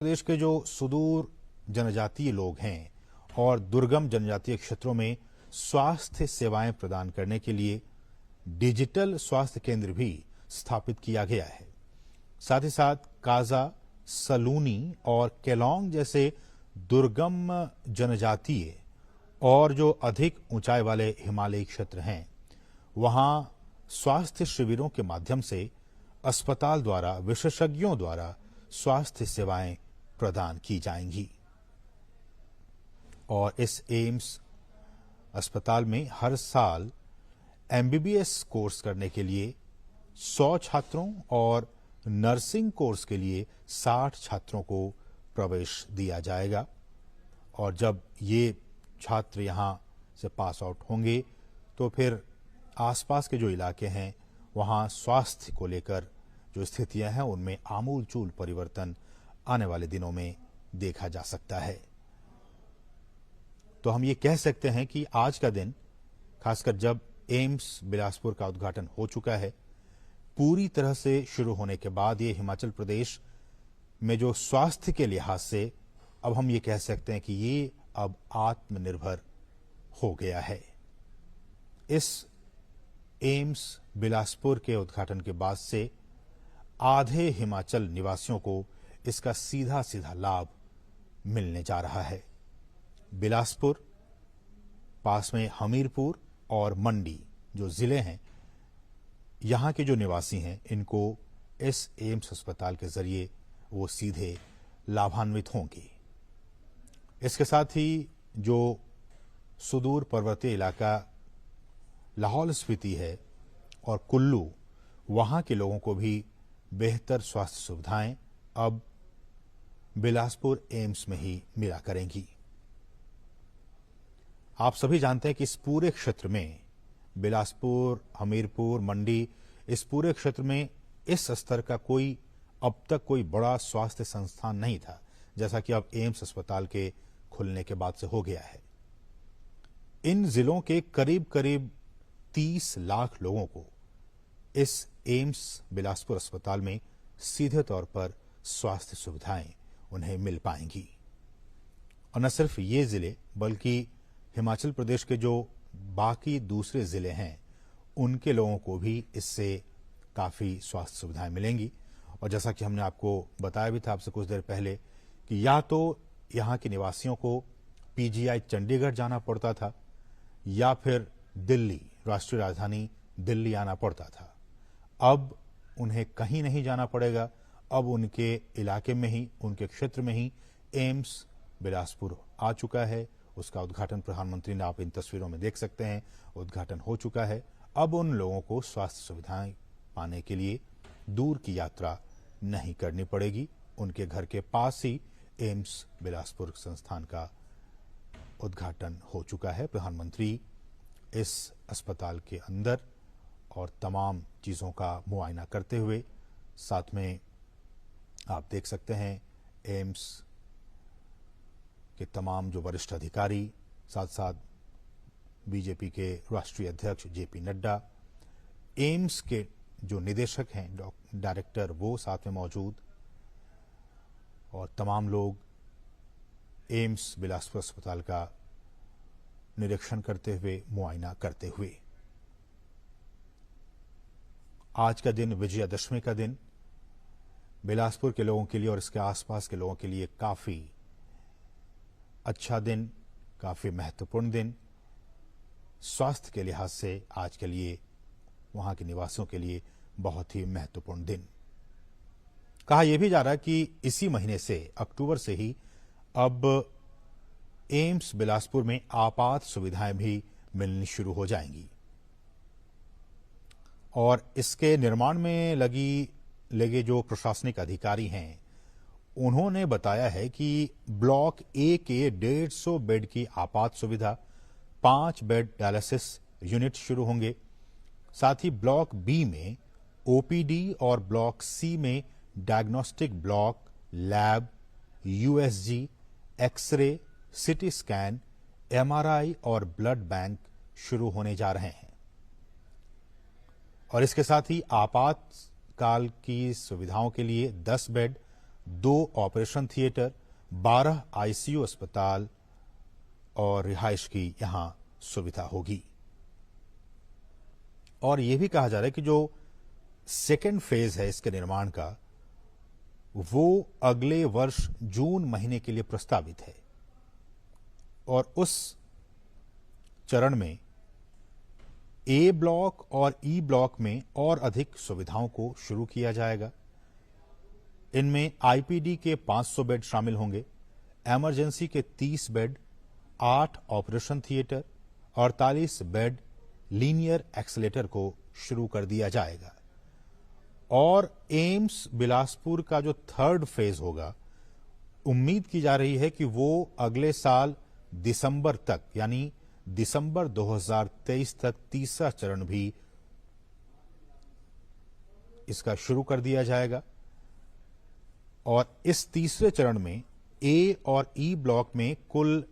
प्रदेश के जो सुदूर जनजातीय लोग हैं और दुर्गम जनजातीय क्षेत्रों में स्वास्थ्य सेवाएं प्रदान करने के लिए डिजिटल स्वास्थ्य केंद्र भी स्थापित किया गया है। साथ ही साथ काजा, सलूनी और केलोंग जैसे दुर्गम जनजातीय और जो अधिक ऊंचाई वाले हिमालयी क्षेत्र हैं, वहां स्वास्थ्य शिविरों के माध्यम से अस्पताल द्वारा विशेषज्ञों द्वारा स्वास्थ्य सेवाएं प्रदान की जाएंगी। और इस एम्स अस्पताल में हर साल एमबीबीएस कोर्स करने के लिए 100 छात्रों और नर्सिंग कोर्स के लिए 60 छात्रों को प्रवेश दिया जाएगा। और जब ये छात्र यहां से पास आउट होंगे तो फिर आसपास के जो इलाके हैं वहां स्वास्थ्य को लेकर जो स्थितियां हैं उनमें आमूलचूल परिवर्तन आने वाले दिनों में देखा जा सकता है। तो हम ये कह सकते हैं कि आज का दिन, खासकर जब एम्स बिलासपुर का उद्घाटन हो चुका है, पूरी तरह से शुरू होने के बाद ये हिमाचल प्रदेश में जो स्वास्थ्य के लिहाज से अब हम ये कह सकते हैं कि ये अब आत्मनिर्भर हो गया है। इस एम्स बिलासपुर के उद्घाटन के बाद से आधे हिमाचल निवासियों को इसका सीधा सीधा लाभ मिलने जा रहा है। बिलासपुर, पास में हमीरपुर और मंडी जो जिले हैं, यहां के जो निवासी हैं, इनको इस एम्स अस्पताल के जरिए वो सीधे लाभान्वित होंगे। इसके साथ ही जो सुदूर पर्वतीय इलाका लाहौल स्पीति है और कुल्लू, वहां के लोगों को भी बेहतर स्वास्थ्य सुविधाएं अब बिलासपुर एम्स में ही मिला करेंगी। आप सभी जानते हैं कि इस पूरे क्षेत्र में, बिलासपुर, हमीरपुर, मंडी, इस पूरे क्षेत्र में इस स्तर का अब तक कोई बड़ा स्वास्थ्य संस्थान नहीं था, जैसा कि अब एम्स अस्पताल के खुलने के बाद से हो गया है। इन जिलों के करीब करीब 30 लाख लोगों को इस एम्स बिलासपुर अस्पताल में सीधे तौर पर स्वास्थ्य सुविधाएं उन्हें मिल पाएंगी। और न सिर्फ ये जिले, बल्कि हिमाचल प्रदेश के जो बाकी दूसरे जिले हैं, उनके लोगों को भी इससे काफी स्वास्थ्य सुविधाएं मिलेंगी। और जैसा कि हमने आपको बताया भी था आपसे कुछ देर पहले कि या तो यहां के निवासियों को पीजीआई चंडीगढ़ जाना पड़ता था या फिर दिल्ली, राष्ट्रीय राजधानी दिल्ली आना पड़ता था। अब उन्हें कहीं नहीं जाना पड़ेगा। अब उनके इलाके में ही, उनके क्षेत्र में ही एम्स बिलासपुर आ चुका है। उसका उद्घाटन प्रधानमंत्री ने, आप इन तस्वीरों में देख सकते हैं, उद्घाटन हो चुका है। अब उन लोगों को स्वास्थ्य सुविधाएं पाने के लिए दूर की यात्रा नहीं करनी पड़ेगी। उनके घर के पास ही एम्स बिलासपुर संस्थान का उद्घाटन हो चुका है। प्रधानमंत्री इस अस्पताल के अंदर और तमाम चीजों का मुआयना करते हुए, साथ में आप देख सकते हैं एम्स के तमाम जो वरिष्ठ अधिकारी, साथ साथ बीजेपी के राष्ट्रीय अध्यक्ष जेपी नड्डा, एम्स के जो निदेशक हैं, डायरेक्टर, वो साथ में मौजूद, और तमाम लोग एम्स बिलासपुर अस्पताल का निरीक्षण करते हुए, मुआयना करते हुए। आज का दिन, विजयादशमी का दिन, बिलासपुर के लोगों के लिए और इसके आसपास के लोगों के लिए काफी अच्छा दिन, काफी महत्वपूर्ण दिन, स्वास्थ्य के लिहाज से आज के लिए, वहां के निवासियों के लिए बहुत ही महत्वपूर्ण दिन। कहा यह भी जा रहा है कि इसी महीने से, अक्टूबर से ही, अब एम्स बिलासपुर में आपात सुविधाएं भी मिलनी शुरू हो जाएंगी। और इसके निर्माण में लगे जो प्रशासनिक अधिकारी हैं, उन्होंने बताया है कि ब्लॉक ए के 150 बेड की आपात सुविधा, 5 बेड डायलिसिस यूनिट शुरू होंगे। साथ ही ब्लॉक बी में ओपीडी और ब्लॉक सी में diagnostic block, lab, USG, x ray, CT scan, MRI और ब्लड बैंक शुरू होने जा रहे हैं। और इसके साथ ही आपातकाल की सुविधाओं के लिए 10 बेड 2 ऑपरेशन थिएटर, 12 आईसीयू अस्पताल और रिहाइश की यहां सुविधा होगी। और यह भी कहा जा रहा है कि जो सेकेंड फेज है इसके निर्माण का, वो अगले वर्ष जून महीने के लिए प्रस्तावित है और उस चरण में ए ब्लॉक और ई ब्लॉक में और अधिक सुविधाओं को शुरू किया जाएगा। इनमें आईपीडी के 500 बेड शामिल होंगे, इमरजेंसी के 30 bed, 8 operation theatre, 48 bed linear accelerator को शुरू कर दिया जाएगा। और एम्स बिलासपुर का जो थर्ड फेज होगा, उम्मीद की जा रही है कि वो अगले साल दिसंबर तक, यानी दिसंबर 2023 तक तीसरा चरण भी इसका शुरू कर दिया जाएगा। और इस तीसरे चरण में ए और ई ब्लॉक में कुल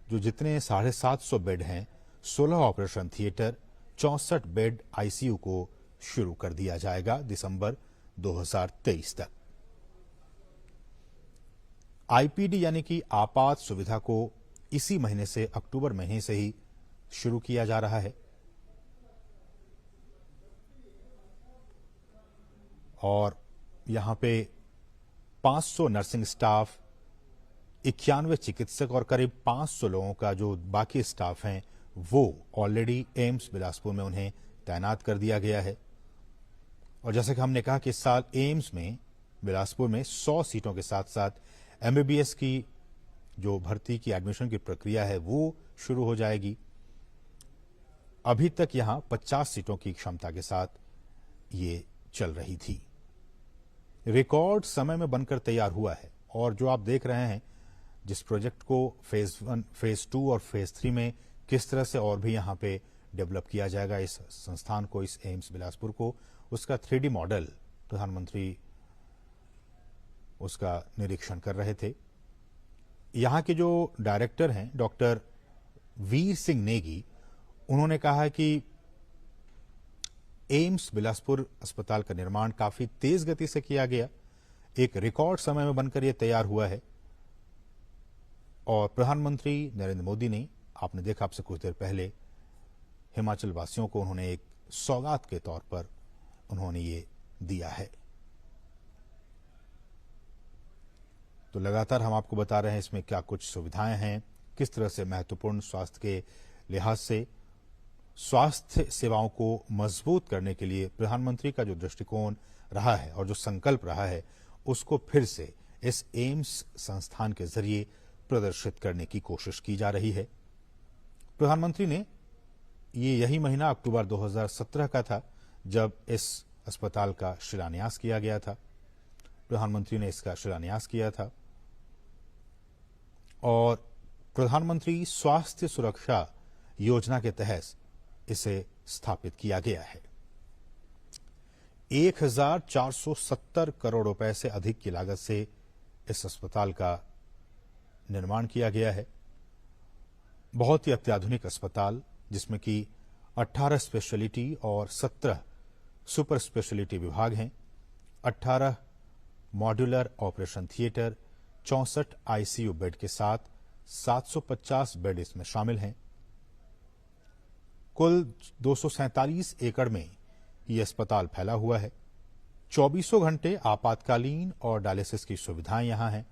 जो जितने 750 बेड हैं, 16 ऑपरेशन थिएटर, 64 बेड आईसीयू को शुरू कर दिया जाएगा दिसंबर 2023 तक। आईपीडी यानी कि आपात सुविधा को इसी महीने से, अक्टूबर महीने से ही शुरू किया जा रहा है। और यहां पे 500 नर्सिंग स्टाफ, 91 चिकित्सक और करीब 500 लोगों का जो बाकी स्टाफ हैं, वो ऑलरेडी एम्स बिलासपुर में उन्हें तैनात कर दिया गया है। और जैसे कि हमने कहा कि इस साल एम्स में बिलासपुर में 100 सीटों के साथ साथ एमबीबीएस की जो भर्ती की एडमिशन की प्रक्रिया है वो शुरू हो जाएगी। अभी तक यहां 50 सीटों की क्षमता के साथ ये चल रही थी। रिकॉर्ड समय में बनकर तैयार हुआ है। और जो आप देख रहे हैं, जिस प्रोजेक्ट को फेज 1, फेज 2 और फेज 3 में किस तरह से और भी यहां पे डेवलप किया जाएगा इस संस्थान को, इस एम्स बिलासपुर को, उसका 3D मॉडल प्रधानमंत्री उसका निरीक्षण कर रहे थे। यहां के जो डायरेक्टर हैं डॉक्टर वीर सिंह नेगी, उन्होंने कहा कि एम्स बिलासपुर अस्पताल का निर्माण काफी तेज गति से किया गया, एक रिकॉर्ड समय में बनकर यह तैयार हुआ है। और प्रधानमंत्री नरेंद्र मोदी ने, आपने देखा आपसे कुछ देर पहले, हिमाचल वासियों को उन्होंने एक सौगात के तौर पर उन्होंने ये दिया है। तो लगातार हम आपको बता रहे हैं इसमें क्या कुछ सुविधाएं हैं, किस तरह से महत्वपूर्ण स्वास्थ्य के लिहाज से स्वास्थ्य सेवाओं को मजबूत करने के लिए प्रधानमंत्री का जो दृष्टिकोण रहा है और जो संकल्प रहा है, उसको फिर से इस एम्स संस्थान के जरिए प्रदर्शित करने की कोशिश की जा रही है। प्रधानमंत्री ने यही महीना अक्टूबर 2017 का था जब इस अस्पताल का शिलान्यास किया गया था। प्रधानमंत्री ने इसका शिलान्यास किया था और प्रधानमंत्री स्वास्थ्य सुरक्षा योजना के तहत इसे स्थापित किया गया है। 1470 करोड़ रुपए से अधिक की लागत से इस अस्पताल का निर्माण किया गया है। बहुत ही अत्याधुनिक अस्पताल, जिसमें कि 18 स्पेशलिटी और 17 सुपर स्पेशलिटी विभाग हैं, 18 modular operation theatre, 64 ICU bed के साथ 750 बेड इसमें शामिल हैं। कुल 247 एकड़ में ये अस्पताल फैला हुआ है। 24 घंटे आपातकालीन और डायलिसिस की सुविधाएं यहां हैं,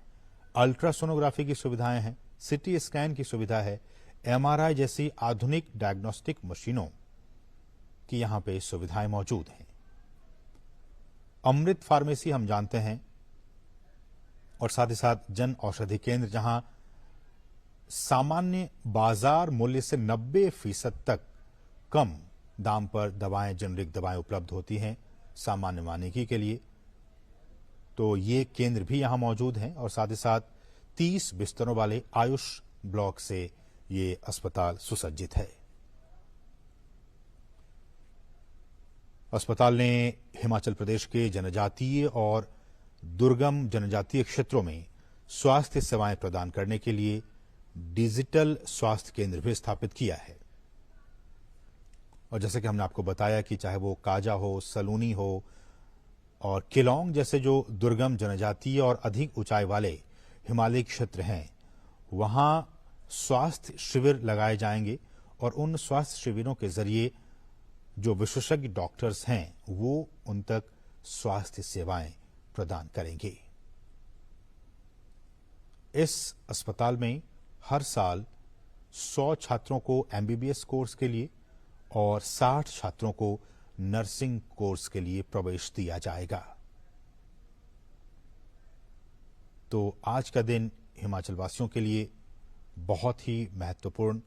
अल्ट्रासोनोग्राफी की सुविधाएं हैं, सीटी स्कैन की सुविधा है, एमआरआई जैसी आधुनिक डायग्नोस्टिक मशीनों की यहां पे सुविधाएं मौजूद हैं। अमृत फार्मेसी हम जानते हैं, और साथ ही साथ जन औषधि केंद्र, जहां सामान्य बाजार मूल्य से 90% तक कम दाम पर दवाएं, जेनरिक दवाएं उपलब्ध होती हैं सामान्य मानविकी के लिए। तो ये केंद्र भी यहां मौजूद हैं और साथ ही साथ 30 बिस्तरों वाले आयुष ब्लॉक से ये अस्पताल सुसज्जित है। अस्पताल ने हिमाचल प्रदेश के जनजातीय और दुर्गम जनजातीय क्षेत्रों में स्वास्थ्य सेवाएं प्रदान करने के लिए डिजिटल स्वास्थ्य केंद्र भी स्थापित किया है। और जैसे कि हमने आपको बताया कि चाहे वो काजा हो, सलूनी हो और केलोंग जैसे जो दुर्गम जनजातीय और अधिक ऊंचाई वाले हिमालयी क्षेत्र हैं, वहां स्वास्थ्य शिविर लगाए जाएंगे और उन स्वास्थ्य शिविरों के जरिए जो विशेषज्ञ डॉक्टर्स हैं वो उन तक स्वास्थ्य सेवाएं प्रदान करेंगे। इस अस्पताल में हर साल 100 छात्रों को एमबीबीएस कोर्स के लिए और 60 छात्रों को नर्सिंग कोर्स के लिए प्रवेश दिया जाएगा। तो आज का दिन हिमाचल वासियों के लिए बहुत ही महत्वपूर्ण,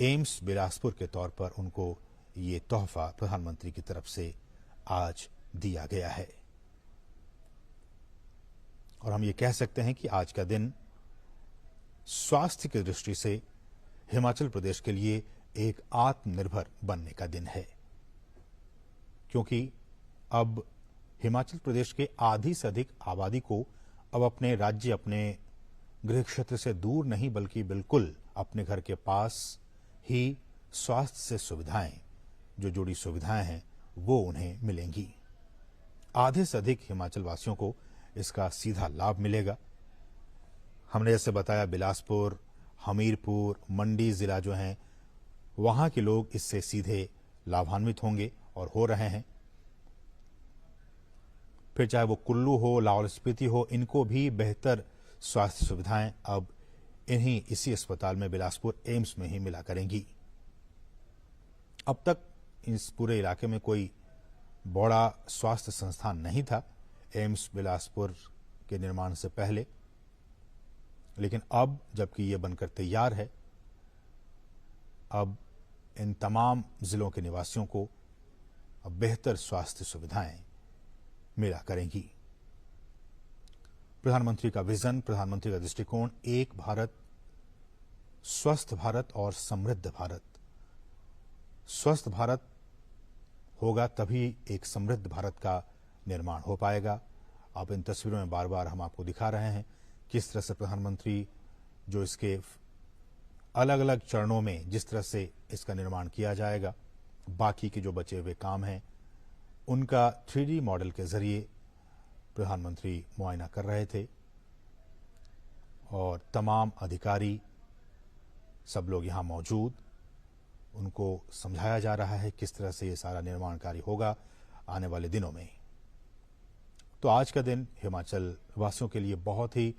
एम्स बिलासपुर के तौर पर उनको ये तोहफा प्रधानमंत्री की तरफ से आज दिया गया है। और हम ये कह सकते हैं कि आज का दिन स्वास्थ्य की दृष्टि से हिमाचल प्रदेश के लिए एक आत्मनिर्भर बनने का दिन है, क्योंकि अब हिमाचल प्रदेश के आधी से अधिक आबादी को अब अपने राज्य, अपने गृह क्षेत्र से दूर नहीं बल्कि बिल्कुल अपने घर के पास ही स्वास्थ्य से सुविधाएं, जो जुड़ी सुविधाएं हैं, वो उन्हें मिलेंगी। आधे से अधिक हिमाचल वासियों को इसका सीधा लाभ मिलेगा। हमने जैसे बताया, बिलासपुर, हमीरपुर, मंडी जिला जो हैं, वहां के लोग इससे सीधे लाभान्वित होंगे और हो रहे हैं। फिर चाहे वो कुल्लू हो, लाहौल स्पीति हो, इनको भी बेहतर स्वास्थ्य सुविधाएं अब इसी अस्पताल में, बिलासपुर एम्स में ही मिला करेंगी। अब तक इस पूरे इलाके में कोई बड़ा स्वास्थ्य संस्थान नहीं था एम्स बिलासपुर के निर्माण से पहले, लेकिन अब जबकि ये बनकर तैयार है, अब इन तमाम जिलों के निवासियों को अब बेहतर स्वास्थ्य सुविधाएं मिला करेंगी। प्रधानमंत्री का विजन, प्रधानमंत्री का दृष्टिकोण, एक भारत, स्वस्थ भारत और समृद्ध भारत। स्वस्थ भारत होगा तभी एक समृद्ध भारत का निर्माण हो पाएगा। आप इन तस्वीरों में बार बार हम आपको दिखा रहे हैं किस तरह से प्रधानमंत्री जो इसके अलग अलग चरणों में जिस तरह से इसका निर्माण किया जाएगा, बाकी के जो बचे हुए काम हैं उनका 3D मॉडल के जरिए प्रधानमंत्री मुआयना कर रहे थे और तमाम अधिकारी, सब लोग यहाँ मौजूद, उनको समझाया जा रहा है किस तरह से ये सारा निर्माण कार्य होगा आने वाले दिनों में। तो आज का दिन हिमाचल वासियों के लिए बहुत ही